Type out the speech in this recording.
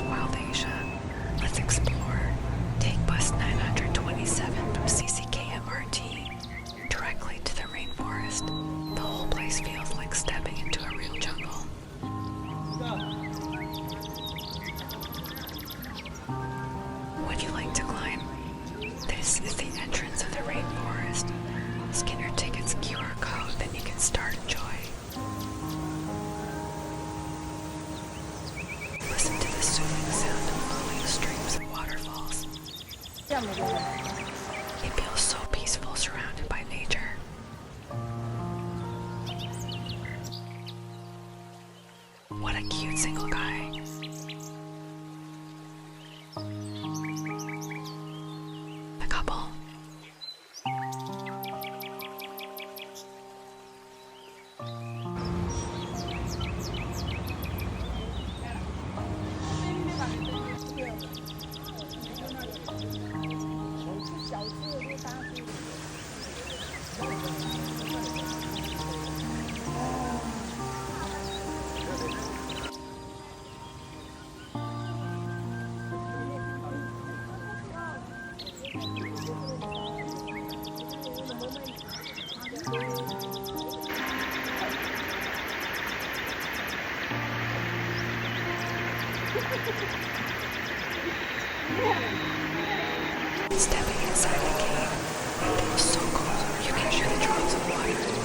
this wild Asia. Let's explore. Take bus 927 from CCK MRT directly to the rainforest. The whole place feels like stepping into a real jungle. Would you like to climb? This is the entrance of the rainforest. Scan your ticket's QR code, then you can start enjoy. Listen to the soothing sound of flowing streams and waterfalls. It feels so peaceful surrounded by nature. What a cute single guy. The couple. Stepping inside the cave, it feels so cold. You can hear the drops of water.